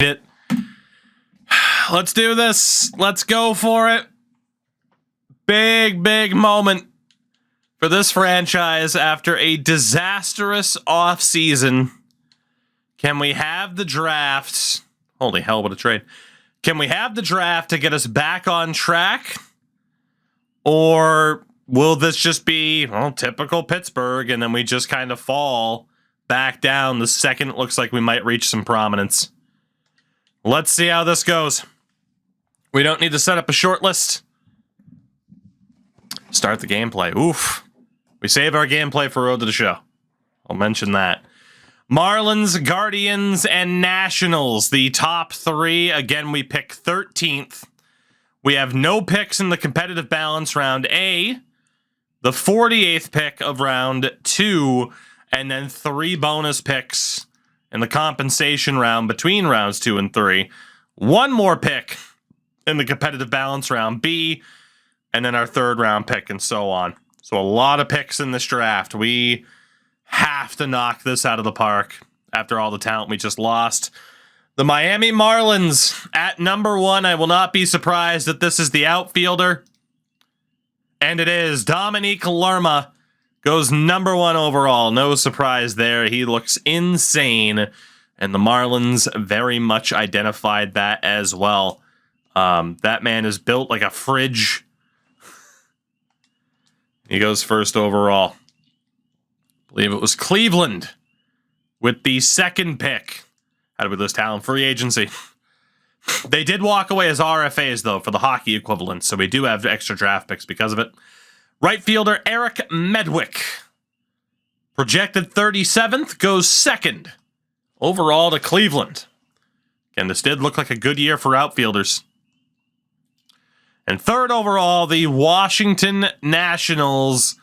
it. Let's do this. Let's go for it. Big, big moment for this franchise after a disastrous offseason. Can we have the draft? Holy hell, what a trade. Can we have the draft to get us back on track? Or will this just be, well, typical Pittsburgh, and then we just kind of fall back down the second it looks like we might reach some prominence? Let's see how this goes. We don't need to set up a short list. Start the gameplay. Oof. We save our gameplay for Road to the Show. I'll mention that. Marlins, Guardians, and Nationals. The top three. Again, we pick 13th. We have no picks in the competitive balance round A, the 48th pick of round 2, and then 3 bonus picks in the compensation round between rounds 2 and 3. 1 more pick in the competitive balance round B, and then our 3rd round pick, and so on. So a lot of picks in this draft. We have to knock this out of the park after all the talent we just lost. The Miami Marlins at number 1. I will not be surprised that this is the outfielder. And it is. Dominique Lerma goes number 1 overall. No surprise there. He looks insane. And the Marlins very much identified that as well. That man is built like a fridge. He goes first overall. I believe it was Cleveland with the 2nd pick. How do we list talent? Free agency. They did walk away as RFAs, though, for the hockey equivalent, so we do have extra draft picks because of it. Right fielder Eric Medwick, projected 37th, goes 2nd overall to Cleveland. Again, this did look like a good year for outfielders. And 3rd overall, the Washington Nationals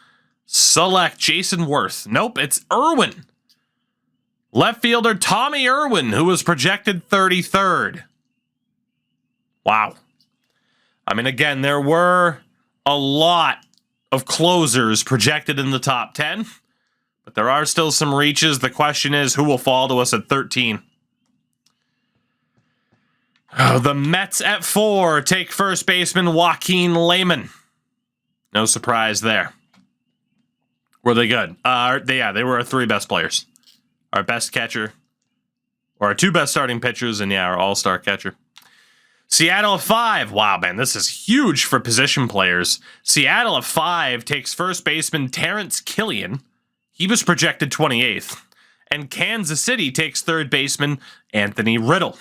select Jason Worth. Nope, it's Irwin. Left fielder Tommy Irwin, who was projected 33rd. Wow. I mean, again, there were a lot of closers projected in the top 10, but there are still some reaches. The question is, who will fall to us at 13? Oh, the Mets at 4 take first baseman Joaquin Lehman. No surprise there. Were they good? They were our 3 best players. Our best catcher, or our 2 best starting pitchers, and our all-star catcher. Seattle at 5. Wow, man, this is huge for position players. Seattle at 5 takes first baseman Terrence Killian. He was projected 28th. And Kansas City takes 3rd baseman Anthony Riddle.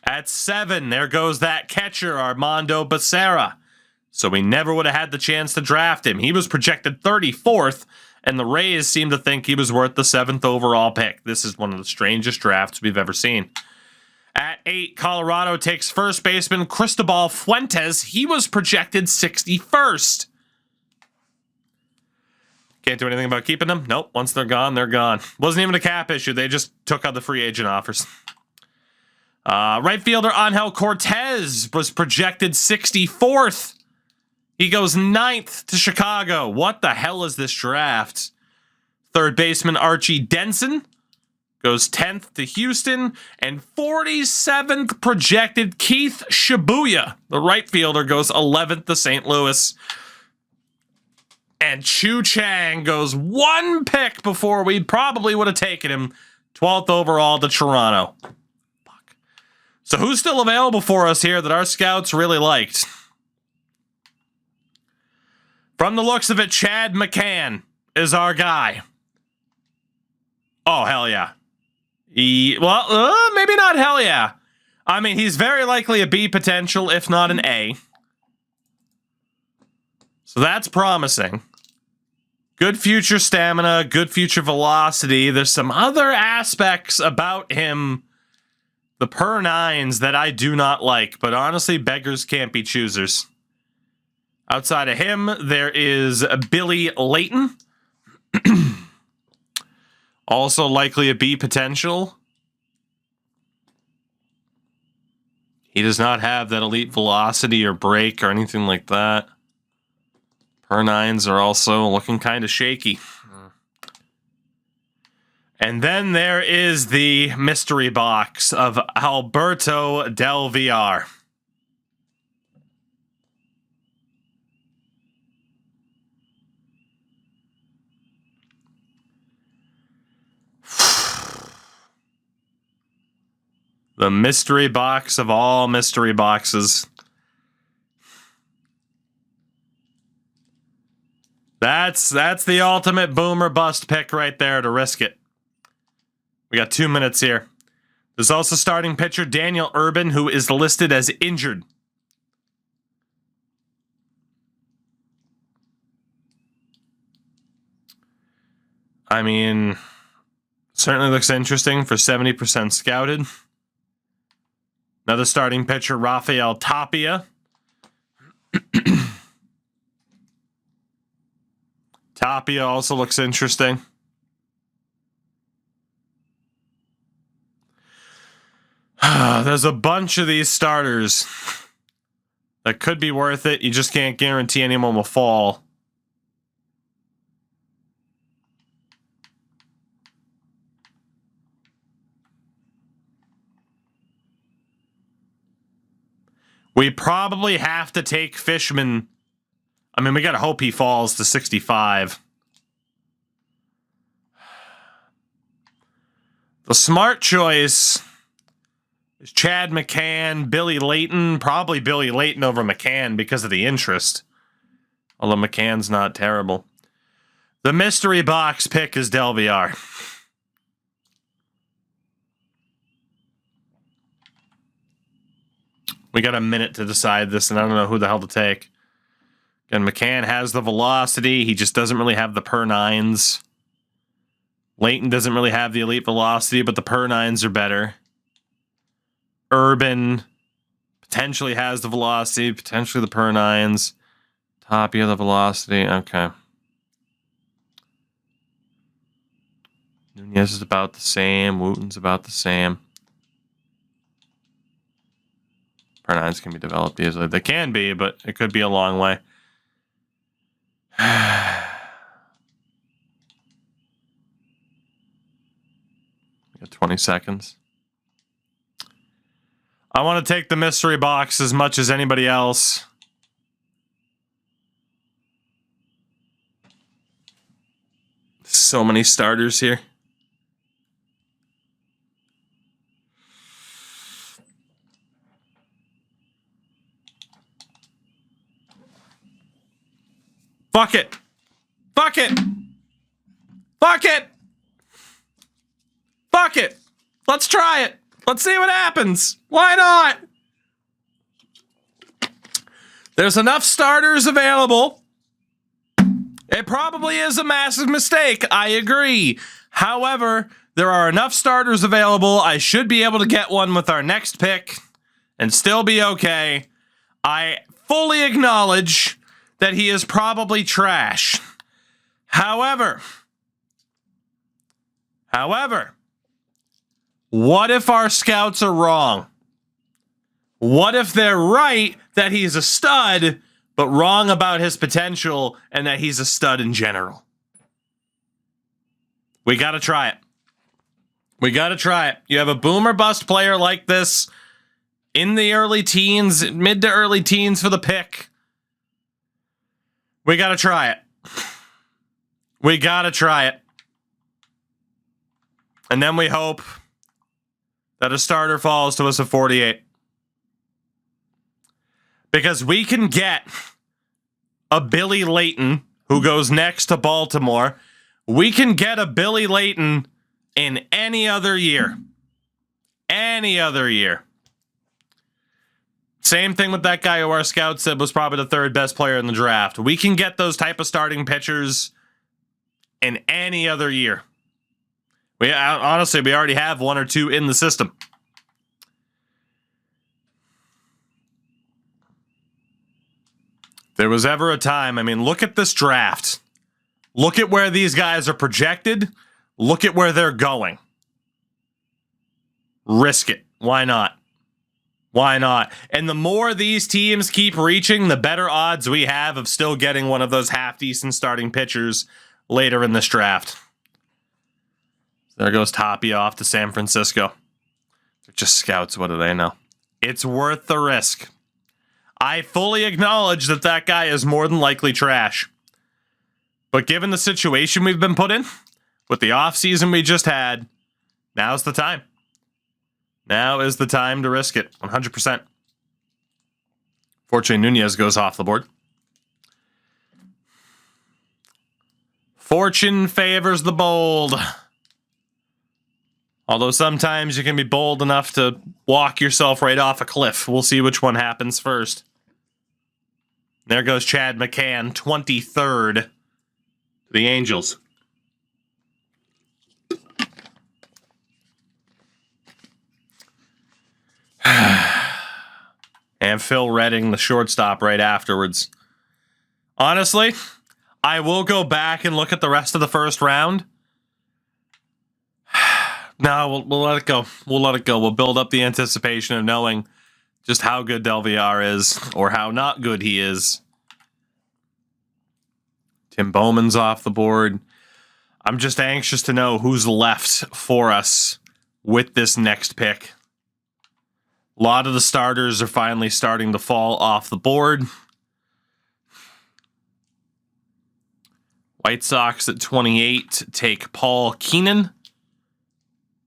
At 7, there goes that catcher, Armando Becerra. So we never would have had the chance to draft him. He was projected 34th, and the Rays seem to think he was worth the 7th overall pick. This is one of the strangest drafts we've ever seen. At 8, Colorado takes first baseman Cristobal Fuentes. He was projected 61st. Can't do anything about keeping them? Nope. Once they're gone, they're gone. Wasn't even a cap issue. They just took out the free agent offers. Right fielder Angel Cortez was projected 64th. He goes 9th to Chicago. What the hell is this draft? 3rd baseman Archie Denson goes 10th to Houston. And 47th projected Keith Shibuya, the right fielder, goes 11th to St. Louis. And Chu Chang goes 1 pick before we probably would have taken him. 12th overall to Toronto. Fuck. So who's still available for us here that our scouts really liked? From the looks of it, Chad McCann is our guy. Oh, hell yeah. Maybe not hell yeah. I mean, he's very likely a B potential, if not an A. So that's promising. Good future stamina, good future velocity. There's some other aspects about him, the per 9s, that I do not like. But honestly, beggars can't be choosers. Outside of him, there is Billy Layton. Also likely a B potential. He does not have that elite velocity or break or anything like that. Per 9s are also looking kind of shaky. And then there is the mystery box of Alberto Del Villar. The mystery box of all mystery boxes. That's the ultimate boomer bust pick right there to risk it. We got 2 minutes here. There's also starting pitcher Daniel Urban, who is listed as injured. I mean, certainly looks interesting for 70% scouted. Another starting pitcher, Rafael Tapia. Tapia also looks interesting. There's a bunch of these starters that could be worth it. You just can't guarantee anyone will fall. We probably have to take Fishman. I mean, we gotta hope he falls to 65. The smart choice is Chad McCann, Billy Layton. Probably Billy Layton over McCann because of the interest. Although McCann's not terrible. The mystery box pick is Del Villar. We got a minute to decide this, and I don't know who the hell to take. Again, McCann has the velocity. He just doesn't really have the per nines. Layton doesn't really have the elite velocity, but the per nines are better. Urban potentially has the velocity, potentially the per nines. Tapia, the velocity. Okay. Nunez is about the same. Wooten's about the same. Per nines can be developed easily. They can be, but it could be a long way. We got 20 seconds. I want to take the mystery box as much as anybody else. So many starters here. Fuck it. Fuck it. Fuck it. Fuck it. Let's try it. Let's see what happens. Why not? There's enough starters available. It probably is a massive mistake. I agree. However, there are enough starters available. I should be able to get one with our next pick and still be okay. I fully acknowledge that he is probably trash. However, what if our scouts are wrong? What if they're right that he's a stud, but wrong about his potential and that he's a stud in general? We got to try it. We got to try it. You have a boomer bust player like this in the early teens, mid to early teens for the pick. We got to try it. We got to try it. And then we hope that a starter falls to us at 48. Because we can get a Billy Layton who goes next to Baltimore. We can get a Billy Layton in any other year. Any other year. Same thing with that guy who our scout said was probably the third best player in the draft. We can get those type of starting pitchers in any other year. Honestly, we already have one or two in the system. There was ever a time, I mean, look at this draft. Look at where these guys are projected. Look at where they're going. Risk it. Why not? Why not? And the more these teams keep reaching, the better odds we have of still getting one of those half-decent starting pitchers later in this draft. There goes Tapia off to San Francisco. They're just scouts. What do they know? It's worth the risk. I fully acknowledge that that guy is more than likely trash. But given the situation we've been put in, with the offseason we just had, now's the time. Now is the time to risk it. 100%. Fortunately, Nunez goes off the board. Fortune favors the bold. Although sometimes you can be bold enough to walk yourself right off a cliff. We'll see which one happens first. There goes Chad McCann, 23rd to the Angels. And Phil Redding, the shortstop, right afterwards. Honestly, I will go back and look at the rest of the first round. No, we'll let it go. We'll let it go. We'll build up the anticipation of knowing just how good Del Villar is or how not good he is. Tim Bowman's off the board. I'm just anxious to know who's left for us with this next pick. A lot of the starters are finally starting to fall off the board. White Sox at 28 take Paul Keenan.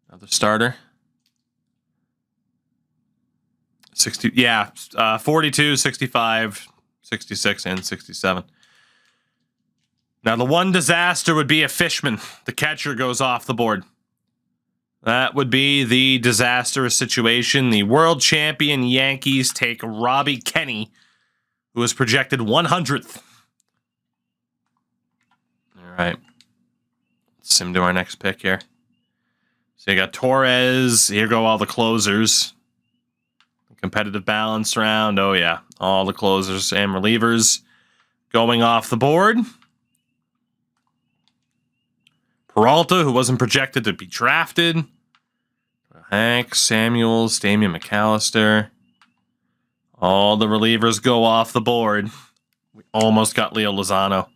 Another starter. 42, 65, 66, and 67. Now, the one disaster would be a Fishman. The catcher goes off the board. That would be the disastrous situation. The world champion Yankees take Robbie Kenny, who is projected 100th. All right. Let's sim to our next pick here. So you got Torres. Here go all the closers. Competitive balance round. Oh, yeah. All the closers and relievers going off the board. Peralta, who wasn't projected to be drafted. Hank, Samuels, Damian McAllister. All the relievers go off the board. We almost got Leo Lozano.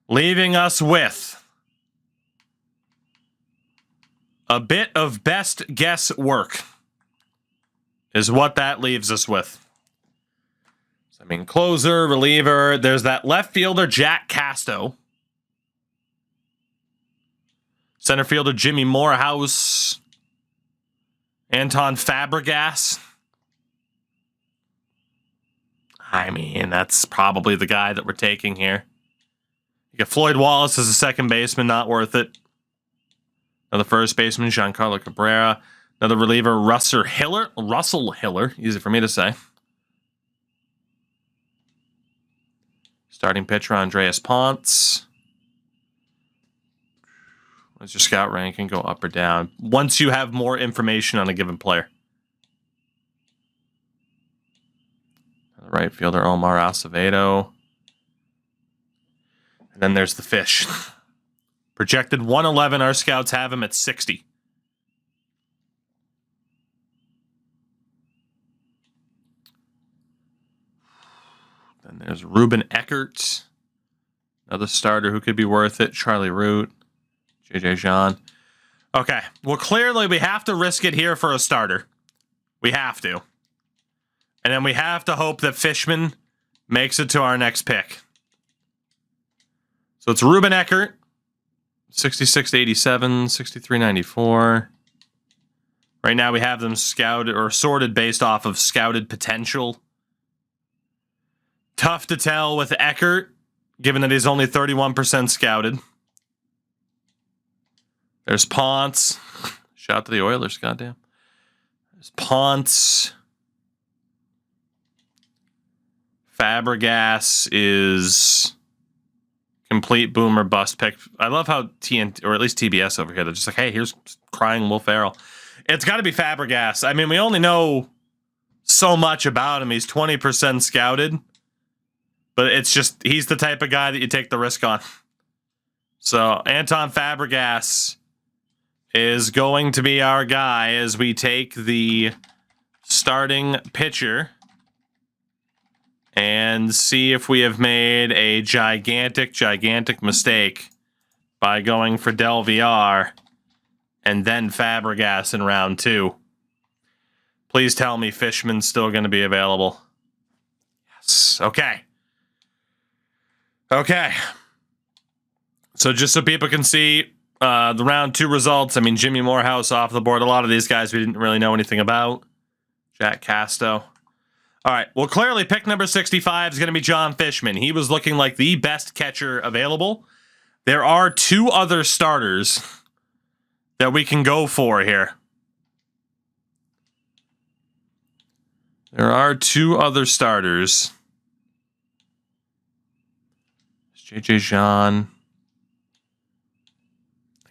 Leaving us with a bit of best guess work is what that leaves us with. So, I mean, closer, reliever. There's that left fielder, Jack Casto. Center fielder, Jimmy Morehouse. Anton Fabregas. I mean, that's probably the guy that we're taking here. You get Floyd Wallace as a second baseman, not worth it. Another first baseman, Giancarlo Cabrera. Another reliever, Russell Hiller, easy for me to say. Starting pitcher, Andreas Ponce. What's your scout ranking? Go up or down once you have more information on a given player. The right fielder, Omar Acevedo. And then there's the fish. Projected 111. Our scouts have him at 60. Then there's Ruben Eckert. Another starter who could be worth it. Charlie Root. JJ Jean. Okay. Well, clearly we have to risk it here for a starter. We have to. And then we have to hope that Fishman makes it to our next pick. So it's Ruben Eckert. 66 to 87, 63 94. Right now we have them scouted or sorted based off of scouted potential. Tough to tell with Eckert, given that he's only 31% scouted. There's Ponce. Shout out to the Oilers, goddamn. There's Ponce. Fabregas is complete boomer bust pick. I love how TNT, or at least TBS over here, they're just like, hey, here's crying Will Ferrell. It's got to be Fabregas. I mean, we only know so much about him. He's 20% scouted. But it's just, he's the type of guy that you take the risk on. So, Anton Fabregas is going to be our guy as we take the starting pitcher and see if we have made a gigantic mistake by going for Del Villar and then Fabregas in round 2. Please tell me Fishman's still going to be available. Yes. Okay. Okay. So just so people can see the round 2 results, I mean, Jimmy Morehouse off the board. A lot of these guys we didn't really know anything about. Jack Casto. All right. Well, clearly pick number 65 is going to be John Fishman. He was looking like the best catcher available. There are 2 other starters that we can go for here. There are 2 other starters. JJ Jean.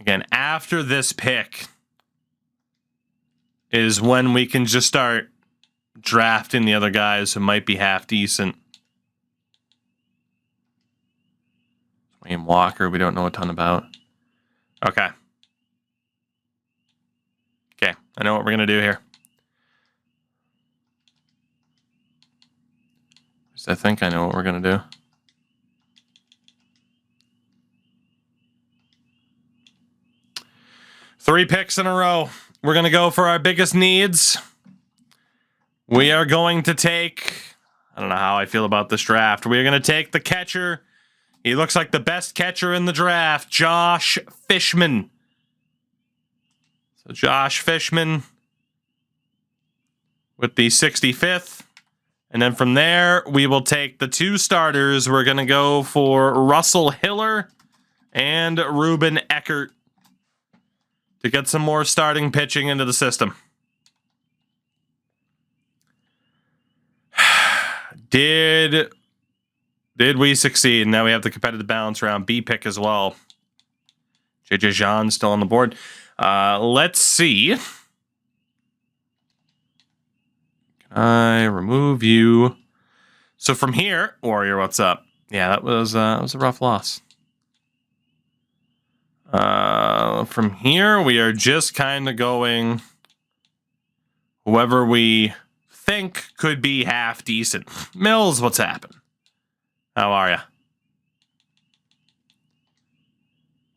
Again, after this pick is when we can just start drafting the other guys who might be half decent. Wayne Walker, we don't know a ton about. Okay. Okay, I know what we're going to do here. I think I know what we're going to do. Three picks in a row. We're going to go for our biggest needs. We are going to take... I don't know how I feel about this draft. We are going to take the catcher. He looks like the best catcher in the draft, Josh Fishman. So Josh Fishman with the 65th. And then from there, we will take the 2 starters. We're going to go for Russell Hiller and Ruben Eckert to get some more starting pitching into the system. Did we succeed? Now we have the competitive balance round B pick as well. JJ Jean still on the board. Let's see. Can I remove you? So from here, Warrior, what's up? Yeah, that was a rough loss. From here, we are just kind of going whoever we think could be half decent. Mills, what's happened? How are ya?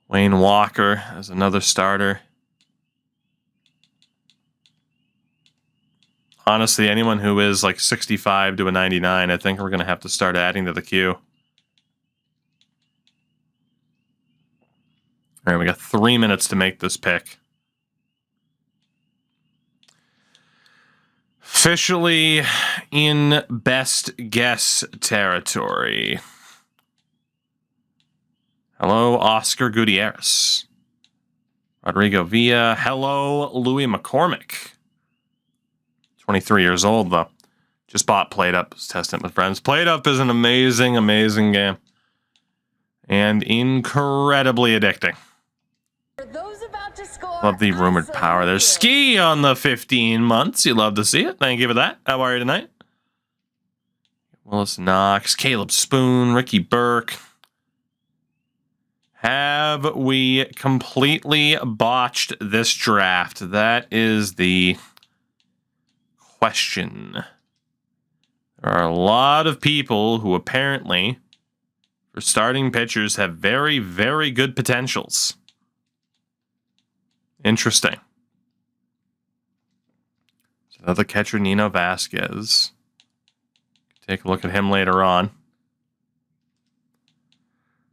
Wayne Walker as another starter. Honestly, anyone who is like 65 to a 99, I think we're going to have to start adding to the queue. All right, we got 3 minutes to make this pick. Officially in best guess territory. Hello, Oscar Gutierrez. Rodrigo Villa. Hello, Louis McCormick. 23 years old, though. Just bought Played Up. Was testing it with friends. Played Up is an amazing, amazing game. And incredibly addicting. Love the rumored power. There's Ski on the 15 months. You love to see it. Thank you for that. How are you tonight? Willis Knox, Caleb Spoon, Ricky Burke. Have we completely botched this draft? That is the question. There are a lot of people who apparently, for starting pitchers, have very, very good potentials. Interesting. So another catcher, Nino Vasquez. Take a look at him later on.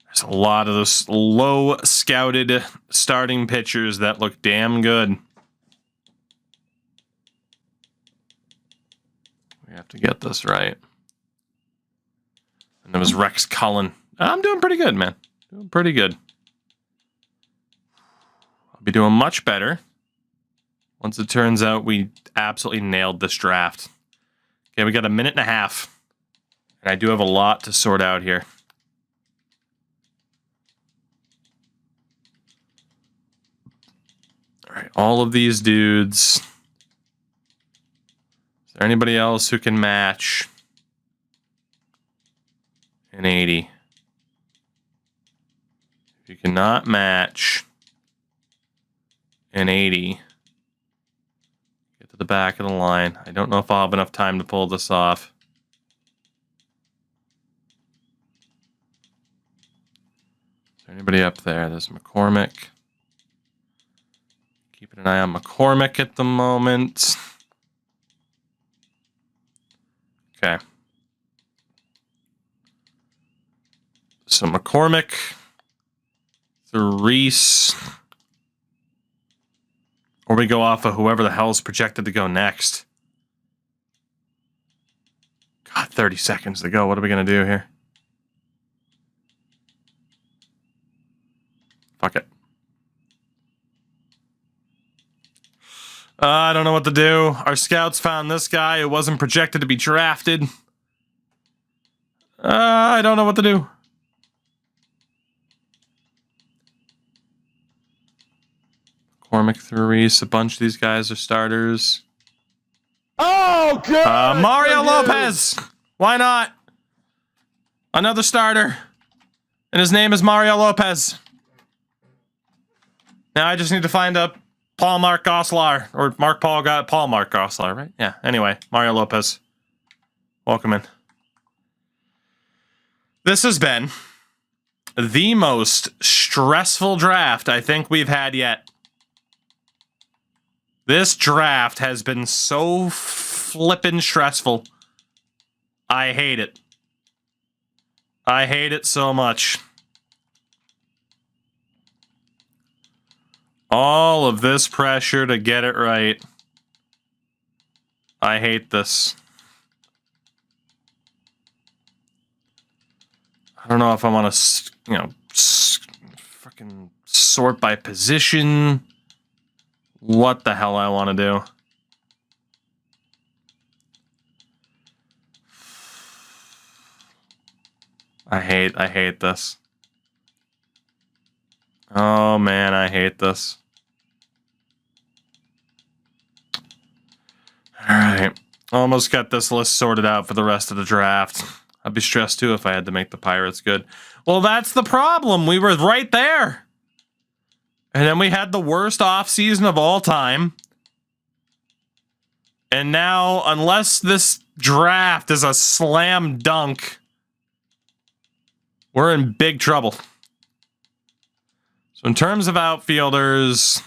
There's a lot of those low scouted starting pitchers that look damn good. We have to get this right. And there was Rex Cullen. I'm doing pretty good, man. Doing pretty good. I'll be doing much better once it turns out we absolutely nailed this draft. Okay, we got a minute and a half. And I do have a lot to sort out here. All right, all of these dudes. Is there anybody else who can match an 80? If you cannot match an 80, get to the back of the line. I don't know if I'll have enough time to pull this off. Is there anybody up there? There's McCormick. Keeping an eye on McCormick at the moment. Okay. So McCormick, Reese, or we go off of whoever the hell's projected to go next. God, 30 seconds to go. What are we going to do here? Fuck it. I don't know what to do. Our scouts found this guy who wasn't projected to be drafted. I don't know what to do. Cormac through Reese. A bunch of these guys are starters. Oh, God! Mario Lopez! Why not? Another starter. And his name is Mario Lopez. Now I just need to find a Paul Mark Goslar. Or Paul Mark Goslar, right? Yeah, anyway. Mario Lopez. Welcome in. This has been the most stressful draft I think we've had yet. This draft has been so flippin' stressful. I hate it. I hate it so much. All of this pressure to get it right. I hate this. I don't know if I want to, fucking sort by position. What the hell I want to do. I hate this. Oh man, I hate this. Alright. Almost got this list sorted out for the rest of the draft. I'd be stressed too if I had to make the Pirates good. Well, that's the problem. We were right there. And then we had the worst offseason of all time. And now, unless this draft is a slam dunk, we're in big trouble. So in terms of outfielders,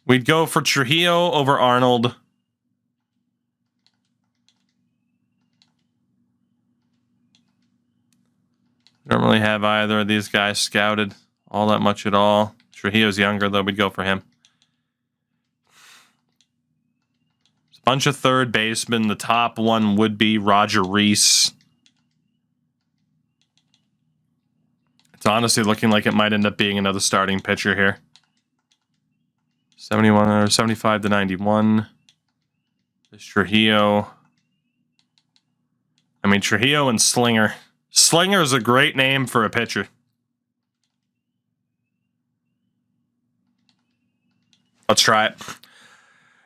we'd go for Trujillo over Arnold. Don't really have either of these guys scouted all that much at all. Trujillo's younger, though. We'd go for him. There's a bunch of third basemen. The top one would be Roger Reese. It's honestly looking like it might end up being another starting pitcher here. 71 or 75 to 91. There's Trujillo. I mean, Trujillo and Slinger. Slinger is a great name for a pitcher. Let's try it.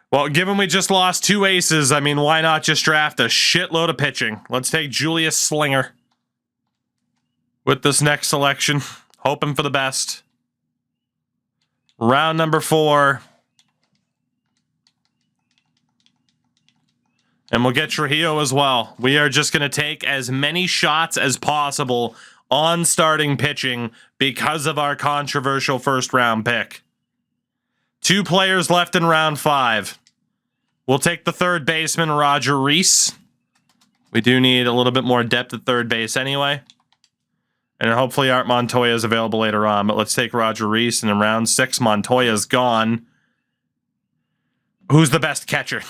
Well, given we just lost two aces, I mean, why not just draft a shitload of pitching? Let's take Julius Slinger with this next selection. Hoping for the best. Round number 4. And we'll get Trujillo as well. We are just going to take as many shots as possible on starting pitching because of our controversial first round pick. 2 players left in round 5. We'll take the third baseman, Roger Reese. We do need a little bit more depth at third base anyway. And hopefully Art Montoya is available later on. But let's take Roger Reese. And in round 6, Montoya's gone. Who's the best catcher?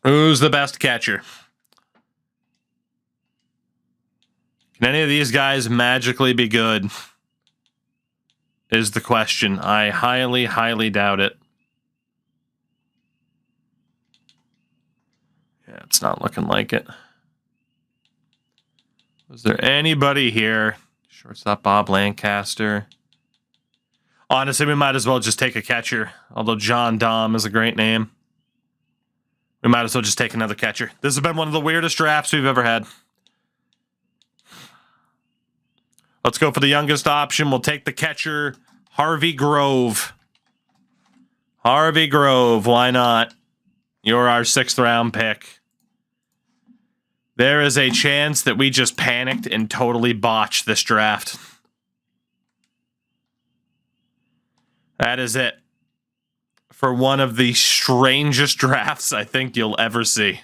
Who's the best catcher? Can any of these guys magically be good? Is the question. I highly, highly doubt it. Yeah, it's not looking like it. Was there anybody here? Shortstop Bob Lancaster. Honestly, we might as well just take a catcher. Although John Dom is a great name. We might as well just take another catcher. This has been one of the weirdest drafts we've ever had. Let's go for the youngest option. We'll take the catcher, Harvey Grove. Harvey Grove, why not? You're our 6th round pick. There is a chance that we just panicked and totally botched this draft. That is it for one of the strangest drafts I think you'll ever see.